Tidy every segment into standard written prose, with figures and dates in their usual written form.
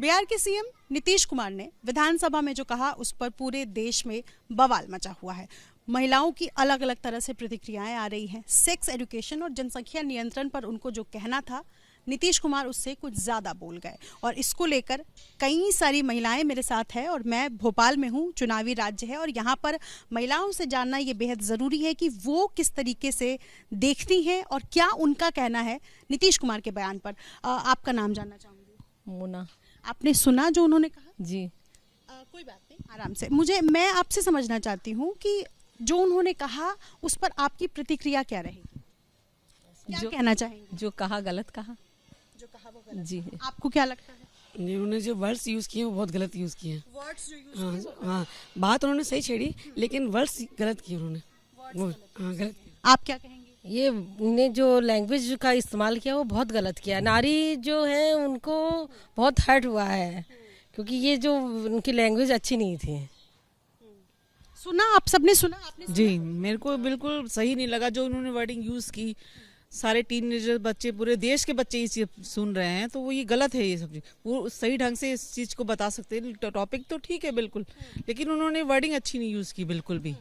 बिहार के सीएम नीतीश कुमार ने विधानसभा में जो कहा उस पर पूरे देश में बवाल मचा हुआ है। महिलाओं की अलग अलग तरह से प्रतिक्रियाएं आ रही हैं। सेक्स एजुकेशन और जनसंख्या नियंत्रण पर उनको जो कहना था, नीतीश कुमार उससे कुछ ज़्यादा बोल गए और इसको लेकर कई सारी महिलाएं मेरे साथ है और मैं भोपाल में हूं, चुनावी राज्य है और यहाँ पर महिलाओं से जानना ये बेहद ज़रूरी है कि वो किस तरीके से देखती हैं और क्या उनका कहना है नीतीश कुमार के बयान पर। आपका नाम जानना चाहूँगी। मुना। आपने सुना जो उन्होंने कहा? जी। कोई बात नहीं, आराम से। मैं आपसे समझना चाहती हूँ कि जो उन्होंने कहा उस पर आपकी प्रतिक्रिया क्या रहेगी, क्या कहना चाहेंगे? जो कहा गलत कहा। जो कहा वो गलत। जी। आपको क्या लगता है? उन्होंने जो वर्ड्स यूज़ किए वो बहुत गलत यूज़ किए हैं। वर्ड्स जो यूज हाँ, बात उन्होंने सही छेड़ी लेकिन वर्ड्स गलत किए उन्होंने। वो गलत। आप क्या कहेंगे? ये ने जो लैंग्वेज का इस्तेमाल किया वो बहुत गलत किया। नारी जो है उनको बहुत हर्ट हुआ है क्योंकि ये जो उनकी लैंग्वेज अच्छी नहीं थी। सुना? आप सबने सुना? आपने सुना? जी, मेरे को बिल्कुल सही नहीं लगा जो उन्होंने वर्डिंग यूज़ की। सारे टीनेजर बच्चे, पूरे देश के बच्चे इस सुन रहे हैं, तो वो ये गलत है। ये सब चीज़ वो सही ढंग से इस चीज़ को बता सकते हैं। टॉपिक तो ठीक है बिल्कुल, लेकिन उन्होंने वर्डिंग अच्छी नहीं यूज़ की बिल्कुल भी।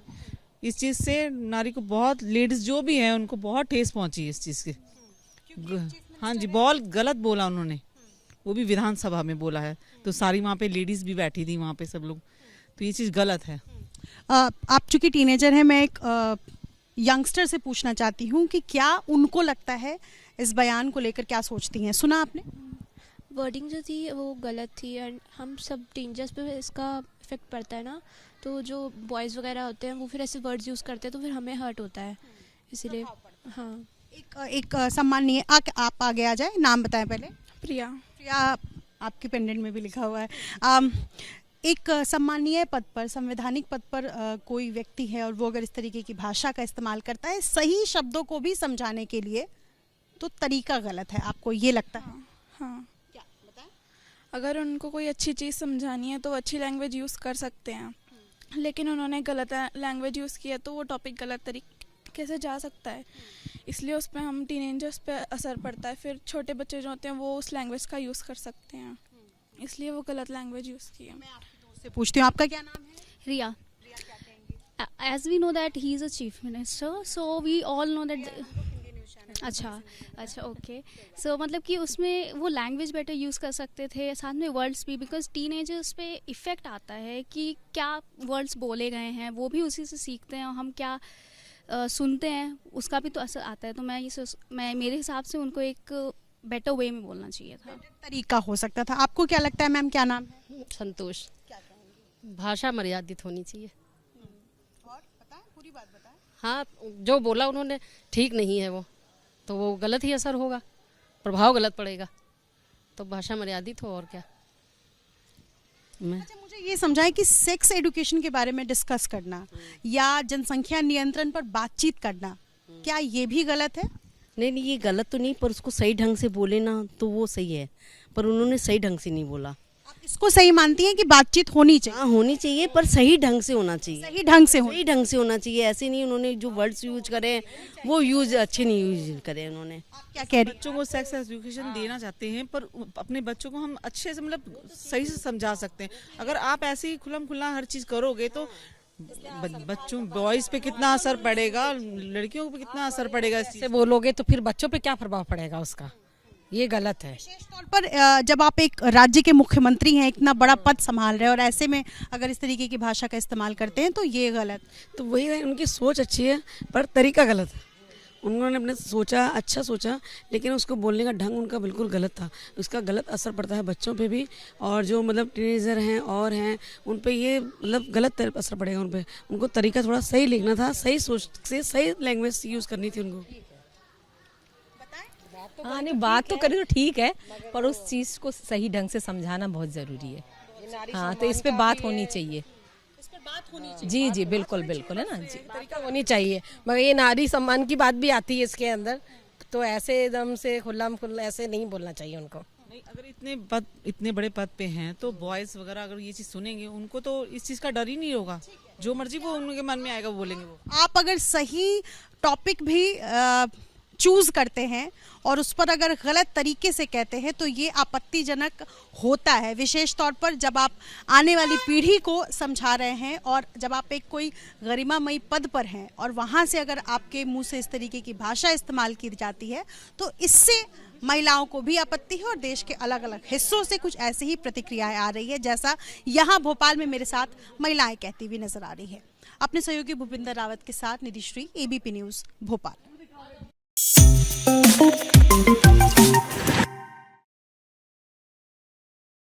इस चीज़ से नारी को बहुत, लेडीज़ जो भी हैं उनको बहुत ठेस पहुंची इस चीज़ की। हाँ जी, बहुत गलत बोला उन्होंने, वो भी विधानसभा में बोला है। तो सारी वहाँ पे लेडीज़ भी बैठी थी वहाँ पे सब लोग, तो ये चीज़ गलत है। आप चूंकि टीनेजर हैं, मैं एक यंगस्टर से पूछना चाहती हूँ कि क्या उनको लगता है इस बयान को लेकर, क्या सोचती हैं? सुना आपने? वर्डिंग जो थी वो गलत थी एंड हम सब टीनेजर्स पे इसका इफेक्ट पड़ता है ना, तो जो बॉयज़ वगैरह होते हैं वो फिर ऐसे वर्ड्स यूज़ करते हैं तो फिर हमें हर्ट होता है, इसीलिए। हाँ, एक सम्माननीय आप आगे आ जाए, नाम बताएं पहले। प्रिया। आपके पेंडेंट में भी लिखा हुआ है। एक सम्मानीय पद पर, संवैधानिक पद पर कोई व्यक्ति है और वो अगर इस तरीके की भाषा का इस्तेमाल करता है सही शब्दों को भी समझाने के लिए, तो तरीका गलत है। आपको ये लगता है? हाँ, क्या बताएं? अगर उनको कोई अच्छी चीज़ समझानी है तो अच्छी लैंग्वेज यूज़ कर सकते हैं, लेकिन उन्होंने गलत लैंग्वेज यूज़ किया तो वो टॉपिक गलत तरीके से जा सकता है, इसलिए उस पर हम टीनेजर्स पे असर पड़ता है। फिर छोटे बच्चे जो होते हैं वो उस लैंग्वेज का यूज़ कर सकते हैं, इसलिए वो गलत लैंग्वेज यूज़ की है। मैं आपके दोस्त से पूछती हूँ, आपका क्या नाम है? Riya. रिया, क्या कहेंगी? As we know that he is a chief minister, so we all know that. अच्छा ओके। सो मतलब कि उसमें वो लैंग्वेज बेटर यूज़ कर सकते थे, साथ में वर्ड्स भी, बिकॉज टीनेजर्स पे इफ़ेक्ट आता है कि क्या वर्ड्स बोले गए हैं, वो भी उसी से सीखते हैं और हम क्या सुनते हैं उसका भी तो असर आता है। तो मैं मेरे हिसाब से उनको एक बेटर वे में बोलना चाहिए था, तरीका हो सकता था। आपको क्या लगता है मैम, क्या नाम है? संतोष। भाषा मर्यादित होनी चाहिए। और बताएं, पूरी बात बताएं। हाँ, जो बोला उन्होंने ठीक नहीं है वो, तो वो गलत ही असर होगा, प्रभाव गलत पड़ेगा। तो भाषा मर्यादित हो और क्या। अच्छा, मुझे ये समझाएं कि सेक्स एजुकेशन के बारे में डिस्कस करना या जनसंख्या नियंत्रण पर बातचीत करना, क्या ये भी गलत है? नहीं, ये गलत तो नहीं, पर उसको सही ढंग से बोले ना तो वो सही है, पर उन्होंने सही ढंग से नहीं बोला। आप इसको सही मानती हैं कि बातचीत होनी चाहिए? हाँ, होनी चाहिए, पर सही ढंग से होना चाहिए। सही ढंग से सही ढंग से होना चाहिए। ऐसे नहीं उन्होंने जो वर्ड्स यूज करे वो यूज अच्छे नहीं यूज करे उन्होंने। आप क्या कह रही? बच्चों को सेक्स एजुकेशन देना चाहते हैं, पर अपने बच्चों को हम अच्छे से, मतलब सही से समझा सकते हैं। अगर आप ऐसे ही खुल्लम खुल्ला हर चीज़ करोगे तो बच्चों, बॉयज़ पे कितना असर पड़ेगा, लड़कियों पे कितना असर पड़ेगा। ऐसे बोलोगे तो फिर बच्चों पे क्या प्रभाव पड़ेगा उसका, ये गलत है। विशेष तौर पर जब आप एक राज्य के मुख्यमंत्री हैं, इतना बड़ा पद संभाल रहे हैं और ऐसे में अगर इस तरीके की भाषा का इस्तेमाल करते हैं तो ये गलत। तो वही है, उनकी सोच अच्छी है पर तरीका गलत है। उन्होंने अपने सोचा, अच्छा सोचा, लेकिन उसको बोलने का ढंग उनका बिल्कुल गलत था। उसका गलत असर पड़ता है बच्चों पे भी, और जो मतलब टीनेजर हैं और हैं उन पे ये मतलब गलत असर पड़ेगा उन पे। उनको तरीका थोड़ा सही लिखना था, सही सोच से सही लैंग्वेज यूज़ करनी थी उनको। हाँ, नहीं, बात तो करें तो ठीक है, पर उस चीज़ को सही ढंग से समझाना बहुत ज़रूरी है। हाँ, तो इस पे बात होनी चाहिए। जी जी, बिल्कुल बिल्कुल, है ना जी, तरीका होनी चाहिए। मगर ये नारी सम्मान की बात भी आती है इसके अंदर, तो ऐसे एकदम से खुला ऐसे नहीं बोलना चाहिए उनको। नहीं, अगर इतने बड़े पद पे हैं तो बॉयज़ वगैरह अगर ये चीज़ सुनेंगे, उनको तो इस चीज़ का डर ही नहीं होगा। जो मर्जी वो उनके मन में आएगा वो बोलेंगे। वो आप अगर सही टॉपिक भी चूज करते हैं और उस पर अगर गलत तरीके से कहते हैं तो ये आपत्तिजनक होता है, विशेष तौर पर जब आप आने वाली पीढ़ी को समझा रहे हैं और जब आप एक कोई गरिमामयी पद पर हैं और वहाँ से अगर आपके मुंह से इस तरीके की भाषा इस्तेमाल की जाती है तो इससे महिलाओं को भी आपत्ति है और देश के अलग अलग हिस्सों से कुछ ऐसी ही प्रतिक्रियाएं आ रही है, जैसा यहाँ भोपाल में मेरे साथ महिलाएं कहती हुई नजर आ रही है। अपने सहयोगी भूपिंदर रावत के साथ निधि श्री, एबीपी न्यूज भोपाल।